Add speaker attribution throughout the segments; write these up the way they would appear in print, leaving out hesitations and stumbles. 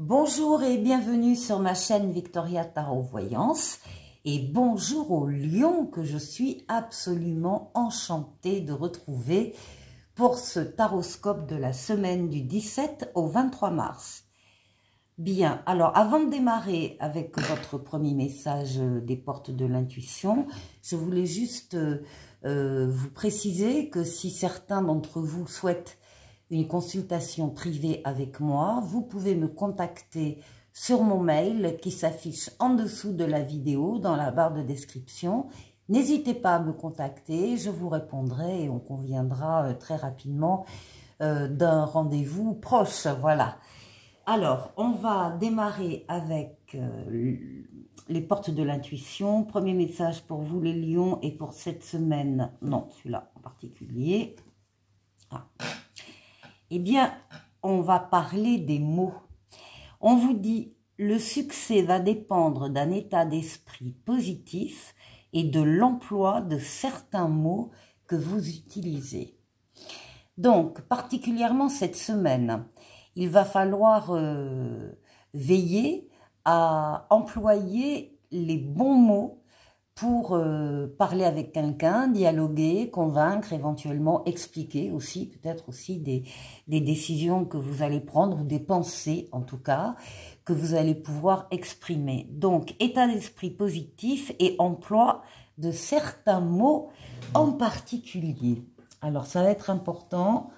Speaker 1: Bonjour et bienvenue sur ma chaîne Victoria Tarot Voyance et bonjour aux lions que je suis absolument enchantée de retrouver pour ce taroscope de la semaine du 17 au 23 mars. Bien, alors avant de démarrer avec votre premier message des portes de l'intuition, je voulais juste vous préciser que si certains d'entre vous souhaitent une consultation privée avec moi, vous pouvez me contacter sur mon mail qui s'affiche en dessous de la vidéo dans la barre de description. N'hésitez pas à me contacter, je vous répondrai et on conviendra très rapidement d'un rendez-vous proche. Voilà. Alors, on va démarrer avec les portes de l'intuition. Premier message pour vous les lions et pour cette semaine, non, celui-là en particulier. Ah. Eh bien, on va parler des mots. On vous dit, le succès va dépendre d'un état d'esprit positif et de l'emploi de certains mots que vous utilisez. Donc, particulièrement cette semaine, il va falloir veiller à employer les bons mots pour parler avec quelqu'un, dialoguer, convaincre, éventuellement expliquer aussi, peut-être aussi des décisions que vous allez prendre, ou des pensées en tout cas, que vous allez pouvoir exprimer. Donc, état d'esprit positif et emploi de certains mots en particulier. Alors, ça va être important.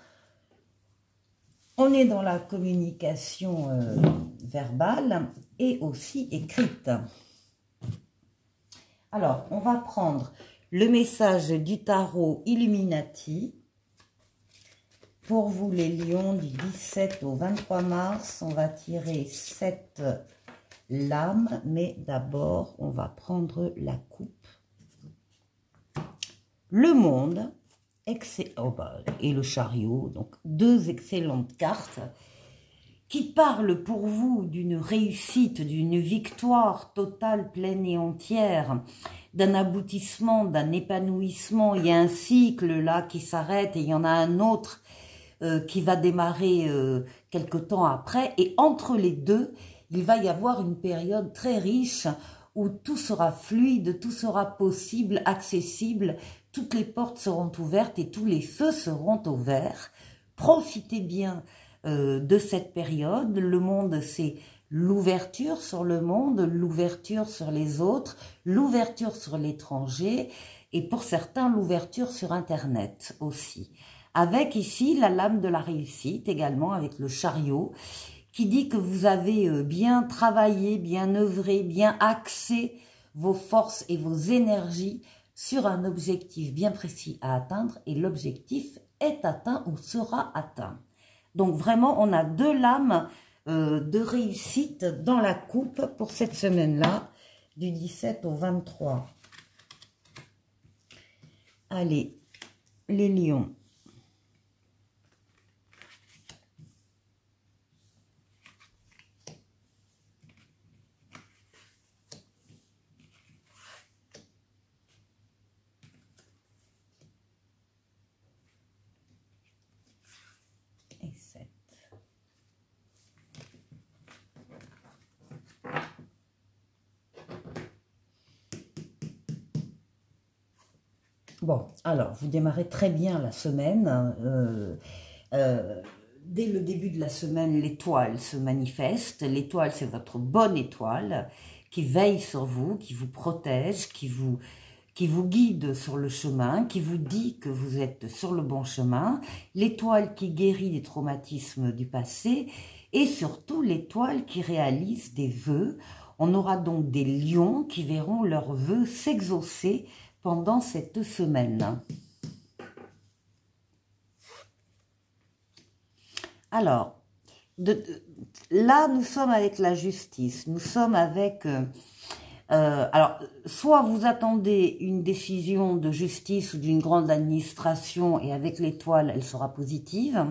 Speaker 1: On est dans la communication verbale et aussi écrite. Alors, on va prendre le message du tarot Illuminati. Pour vous les lions du 17 au 23 mars, on va tirer 7 lames. Mais d'abord, on va prendre la coupe. Le monde et le chariot. Donc, deux excellentes cartes qui parlent pour vous d'une réussite, d'une victoire totale, pleine et entière, d'un aboutissement, d'un épanouissement. Il y a un cycle là qui s'arrête et il y en a un autre qui va démarrer quelque temps après. Et entre les deux, il va y avoir une période très riche où tout sera fluide, tout sera possible, accessible, toutes les portes seront ouvertes et tous les feux seront ouverts. Profitez bien de cette période. Le monde, c'est l'ouverture sur le monde, l'ouverture sur les autres, l'ouverture sur l'étranger et pour certains, l'ouverture sur Internet aussi. Avec ici la lame de la réussite également avec le chariot qui dit que vous avez bien travaillé, bien œuvré, bien axé vos forces et vos énergies sur un objectif bien précis à atteindre et l'objectif est atteint ou sera atteint. Donc vraiment, on a deux lames de réussite dans la coupe pour cette semaine-là, du 17 au 23. Allez, les lions. Et 7. Bon, alors, vous démarrez très bien la semaine. Dès le début de la semaine, l'étoile se manifeste. L'étoile, c'est votre bonne étoile qui veille sur vous, qui vous protège, qui vous guide sur le chemin, qui vous dit que vous êtes sur le bon chemin. L'étoile qui guérit des traumatismes du passé et surtout l'étoile qui réalise des vœux. On aura donc des lions qui verront leurs vœux s'exaucer pendant cette semaine. Alors, là, nous sommes avec la justice. Nous sommes avec... alors, soit vous attendez une décision de justice ou d'une grande administration et avec l'étoile, elle sera positive.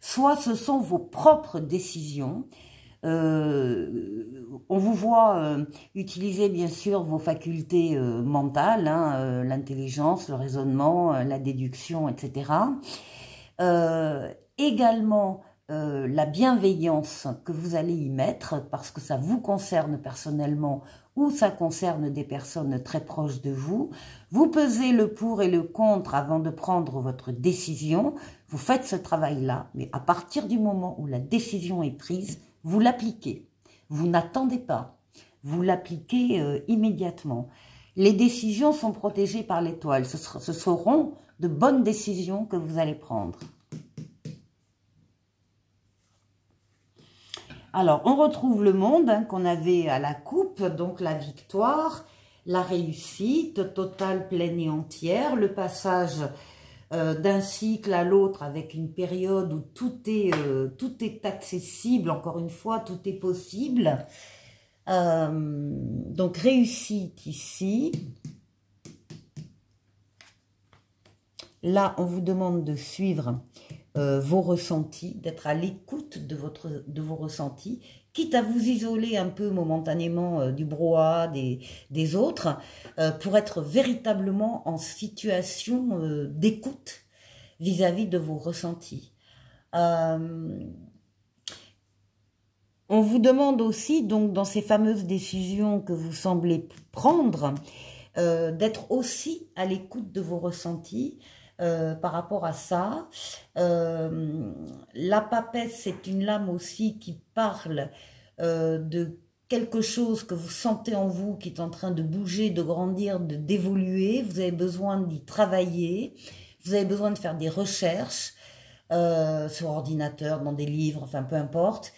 Speaker 1: Soit ce sont vos propres décisions. On vous voit utiliser bien sûr vos facultés mentales, hein, l'intelligence, le raisonnement, la déduction, etc. Également la bienveillance que vous allez y mettre, parce que ça vous concerne personnellement ou ça concerne des personnes très proches de vous. Vous pesez le pour et le contre avant de prendre votre décision. Vous faites ce travail-là, mais à partir du moment où la décision est prise, vous l'appliquez. Vous n'attendez pas. Vous l'appliquez immédiatement. Les décisions sont protégées par l'étoile. Ce seront de bonnes décisions que vous allez prendre. Alors, on retrouve le monde hein, qu'on avait à la coupe, donc la victoire, la réussite totale, pleine et entière, le passage d'un cycle à l'autre avec une période où tout est accessible, encore une fois, tout est possible. Donc, réussite ici. Là, on vous demande de suivre vos ressentis, d'être à l'écoute de vos ressentis, quitte à vous isoler un peu momentanément du brouhaha des autres, pour être véritablement en situation d'écoute vis-à-vis de vos ressentis. On vous demande aussi, donc, dans ces fameuses décisions que vous semblez prendre, d'être aussi à l'écoute de vos ressentis, par rapport à ça. La papesse, c'est une lame aussi qui parle de quelque chose que vous sentez en vous qui est en train de bouger, de grandir, d'évoluer. Vous avez besoin d'y travailler, vous avez besoin de faire des recherches sur ordinateur, dans des livres, enfin peu importe.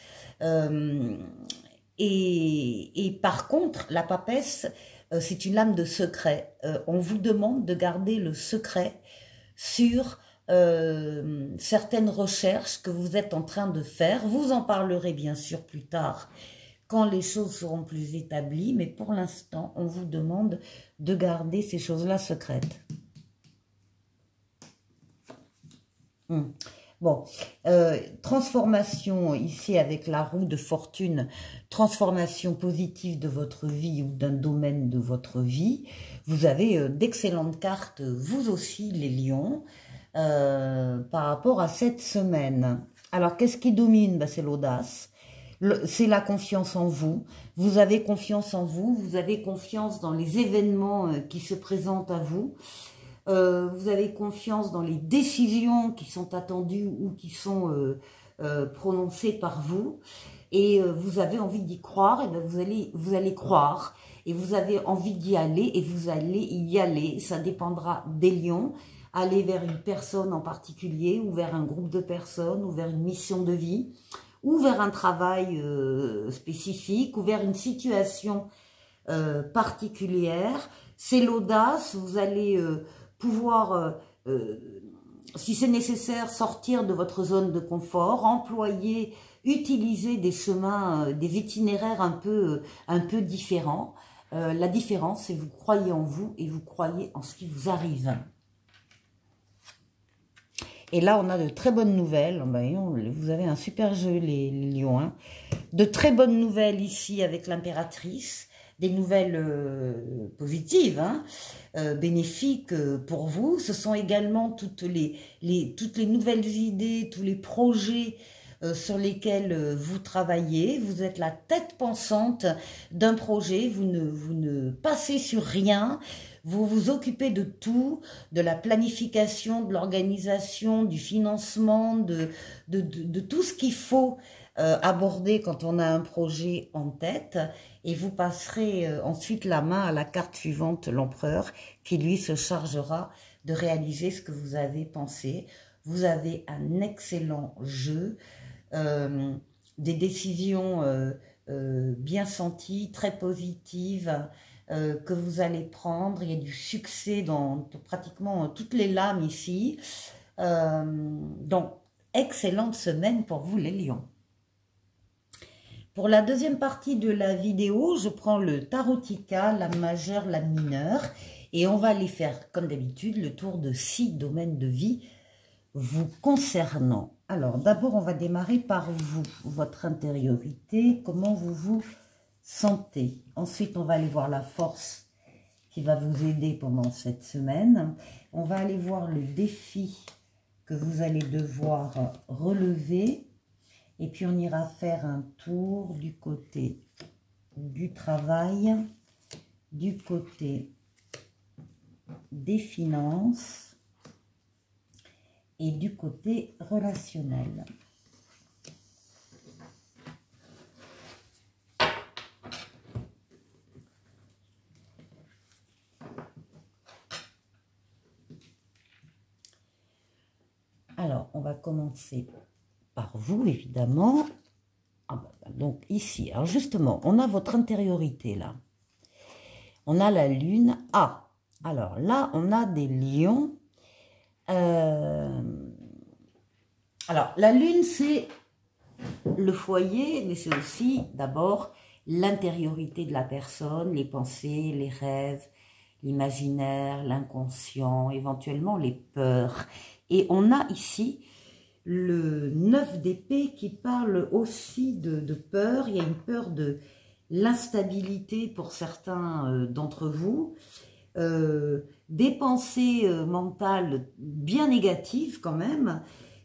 Speaker 1: Et par contre, la papesse, c'est une lame de secret. On vous demande de garder le secret sur certaines recherches que vous êtes en train de faire. Vous en parlerez bien sûr plus tard quand les choses seront plus établies, mais pour l'instant, on vous demande de garder ces choses-là secrètes. Bon, transformation ici avec la roue de fortune, transformation positive de votre vie ou d'un domaine de votre vie. Vous avez d'excellentes cartes, vous aussi les lions, par rapport à cette semaine. Alors, qu'est-ce qui domine? Ben, c'est l'audace, c'est la confiance en vous. Vous avez confiance en vous, vous avez confiance dans les événements qui se présentent à vous. Vous avez confiance dans les décisions qui sont attendues ou qui sont prononcées par vous, et vous avez envie d'y croire, et bien vous allez croire, et vous avez envie d'y aller, et vous allez y aller. Ça dépendra des lions. Aller vers une personne en particulier, ou vers un groupe de personnes, ou vers une mission de vie, ou vers un travail spécifique, ou vers une situation particulière. C'est l'audace. Vous allez pouvoir, si c'est nécessaire, sortir de votre zone de confort, employer, utiliser des chemins, des itinéraires un peu différents. La différence, c'est que vous croyez en vous et vous croyez en ce qui vous arrive. Et là, on a de très bonnes nouvelles. Vous avez un super jeu, les lions. Hein. De très bonnes nouvelles ici avec l'impératrice. Des nouvelles positives, hein, bénéfiques pour vous. Ce sont également toutes les nouvelles idées, tous les projets sur lesquels vous travaillez. Vous êtes la tête pensante d'un projet. Vous ne passez sur rien. Vous vous occupez de tout, de la planification, de l'organisation, du financement, de tout ce qu'il faut aborder quand on a un projet en tête, et vous passerez ensuite la main à la carte suivante, l'empereur, qui lui se chargera de réaliser ce que vous avez pensé. Vous avez un excellent jeu, des décisions bien senties, très positives, que vous allez prendre. Il y a du succès dans pratiquement toutes les lames ici. Donc, excellente semaine pour vous les lions. Pour la deuxième partie de la vidéo, je prends le tarotica, la majeure, la mineure, et on va aller faire, comme d'habitude, le tour de 6 domaines de vie vous concernant. Alors, d'abord, on va démarrer par vous, votre intériorité, comment vous vous sentez. Ensuite, on va aller voir la force qui va vous aider pendant cette semaine. On va aller voir le défi que vous allez devoir relever. Et puis on ira faire un tour du côté du travail, du côté des finances et du côté relationnel. Alors, on va commencer par vous, évidemment. Ah ben, donc, ici, alors justement, on a votre intériorité, là. On a la lune. Ah, alors là, on a des lions. Alors, la lune, c'est le foyer, mais c'est aussi, d'abord, l'intériorité de la personne, les pensées, les rêves, l'imaginaire, l'inconscient, éventuellement les peurs. Et on a ici le 9 d'épée qui parle aussi de peur. Il y a une peur de l'instabilité pour certains d'entre vous, des pensées mentales bien négatives quand même,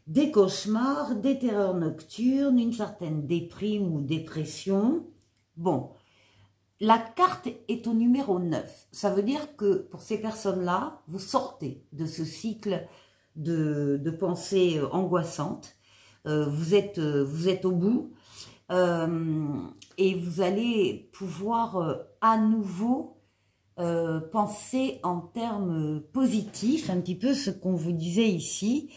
Speaker 1: des cauchemars, des terreurs nocturnes, une certaine déprime ou dépression. Bon, la carte est au numéro 9. Ça veut dire que pour ces personnes-là, vous sortez de ce cycle de pensées angoissantes. Vous êtes au bout et vous allez pouvoir à nouveau penser en termes positifs, un petit peu ce qu'on vous disait ici,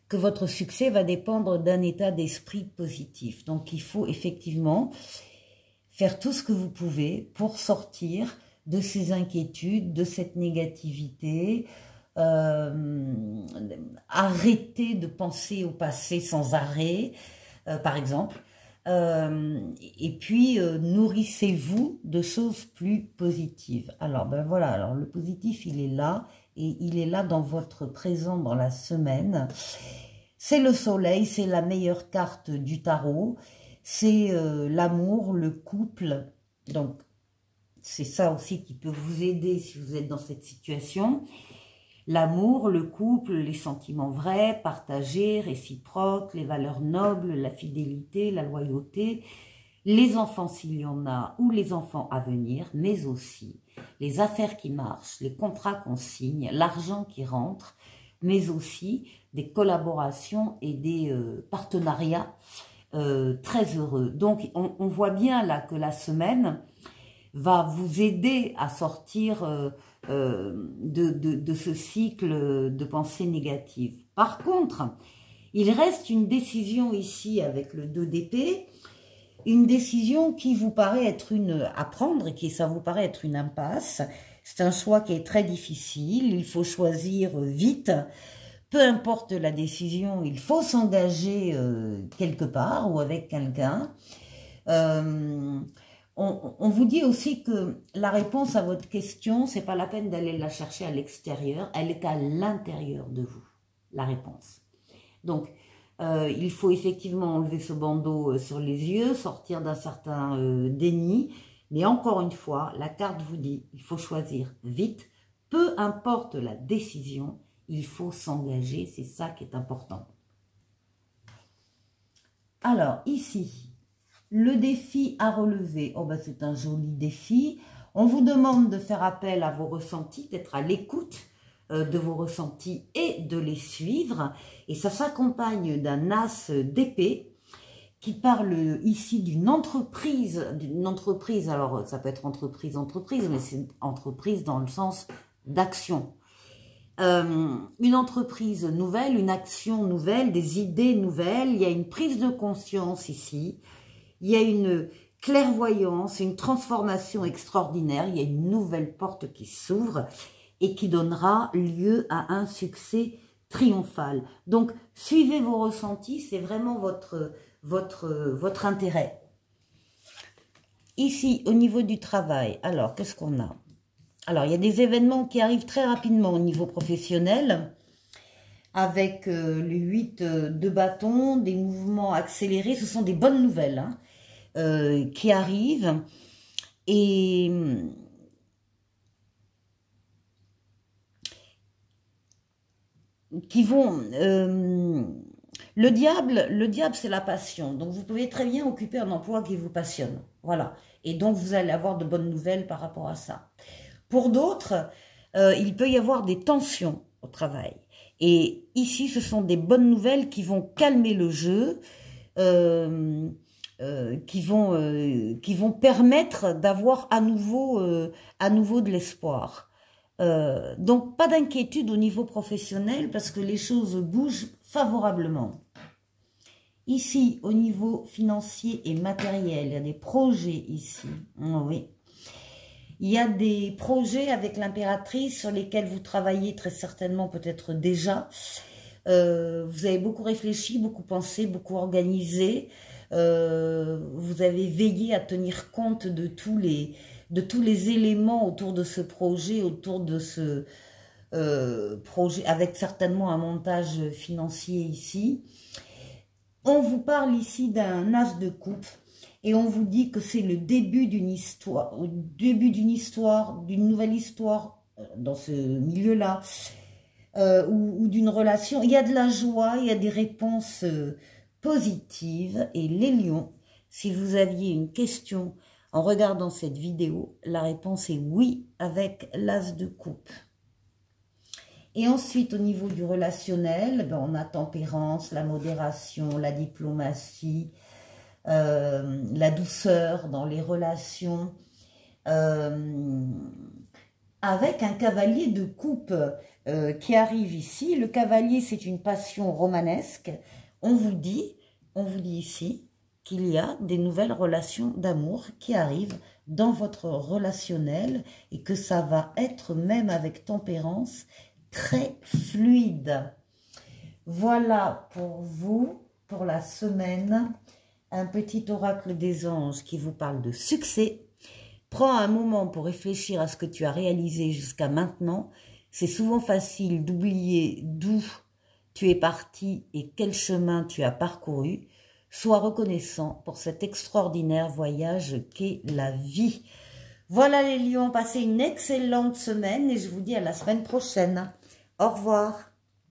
Speaker 1: que votre succès va dépendre d'un état d'esprit positif. Donc il faut effectivement faire tout ce que vous pouvez pour sortir de ces inquiétudes, de cette négativité, arrêter de penser au passé sans arrêt, par exemple, et puis nourrissez-vous de choses plus positives. Alors ben voilà, alors le positif il est là, et il est là dans votre présent dans la semaine. C'est le soleil, c'est la meilleure carte du tarot, c'est l'amour, le couple, donc c'est ça aussi qui peut vous aider si vous êtes dans cette situation. L'amour, le couple, les sentiments vrais, partagés, réciproques, les valeurs nobles, la fidélité, la loyauté, les enfants s'il y en a ou les enfants à venir, mais aussi les affaires qui marchent, les contrats qu'on signe, l'argent qui rentre, mais aussi des collaborations et des partenariats très heureux. Donc on voit bien là que la semaine va vous aider à sortir de ce cycle de pensée négative. Par contre, il reste une décision ici avec le 2 d'épée, une décision qui vous paraît être à prendre et ça vous paraît être une impasse. C'est un choix qui est très difficile, il faut choisir vite. Peu importe la décision, il faut s'engager quelque part ou avec quelqu'un. On vous dit aussi que la réponse à votre question, c'est pas la peine d'aller la chercher à l'extérieur, elle est à l'intérieur de vous, la réponse. Donc, il faut effectivement enlever ce bandeau sur les yeux, sortir d'un certain déni, mais encore une fois, la carte vous dit, il faut choisir vite, peu importe la décision, il faut s'engager, c'est ça qui est important. Alors, ici, le défi à relever, oh ben c'est un joli défi. On vous demande de faire appel à vos ressentis, d'être à l'écoute de vos ressentis et de les suivre. Et ça s'accompagne d'un as d'épée qui parle ici d'une entreprise, alors ça peut être entreprise, mais c'est entreprise dans le sens d'action. Une entreprise nouvelle, une action nouvelle, des idées nouvelles, il y a une prise de conscience ici, il y a une clairvoyance, une transformation extraordinaire, il y a une nouvelle porte qui s'ouvre et qui donnera lieu à un succès triomphal. Donc, suivez vos ressentis, c'est vraiment votre intérêt. Ici, au niveau du travail, alors, qu'est-ce qu'on a? Alors, il y a des événements qui arrivent très rapidement au niveau professionnel, avec le 8 de bâton, des mouvements accélérés, ce sont des bonnes nouvelles hein, qui arrivent, et qui vont Le diable, c'est la passion. Donc, vous pouvez très bien occuper un emploi qui vous passionne. Voilà. Et donc, vous allez avoir de bonnes nouvelles par rapport à ça. Pour d'autres, il peut y avoir des tensions au travail. Et ici, ce sont des bonnes nouvelles qui vont calmer le jeu, qui vont permettre d'avoir à nouveau de l'espoir. Donc, pas d'inquiétude au niveau professionnel parce que les choses bougent favorablement. Ici, au niveau financier et matériel, il y a des projets ici. Oui. Il y a des projets avec l'impératrice sur lesquels vous travaillez très certainement peut-être déjà. Vous avez beaucoup réfléchi, beaucoup pensé, beaucoup organisé. Vous avez veillé à tenir compte de tous les éléments autour de ce projet, autour de ce projet, avec certainement un montage financier ici. On vous parle ici d'un as de coupe et on vous dit que c'est le début d'une histoire, d'une nouvelle histoire dans ce milieu-là, ou d'une relation. Il y a de la joie, il y a des réponses positives. Et les lions, si vous aviez une question en regardant cette vidéo, la réponse est oui avec l'as de coupe. Et ensuite, au niveau du relationnel, ben, on a tempérance, la modération, la diplomatie, la douceur dans les relations, avec un cavalier de coupe qui arrive ici. Le cavalier, c'est une passion romanesque. On vous dit ici qu'il y a des nouvelles relations d'amour qui arrivent dans votre relationnel et que ça va être, même avec tempérance, très fluide. Voilà pour vous, pour la semaine, un petit oracle des anges qui vous parle de succès. Prends un moment pour réfléchir à ce que tu as réalisé jusqu'à maintenant. C'est souvent facile d'oublier d'où tu es parti et quel chemin tu as parcouru. Sois reconnaissant pour cet extraordinaire voyage qu'est la vie. Voilà les lions, passez une excellente semaine et je vous dis à la semaine prochaine. Au revoir.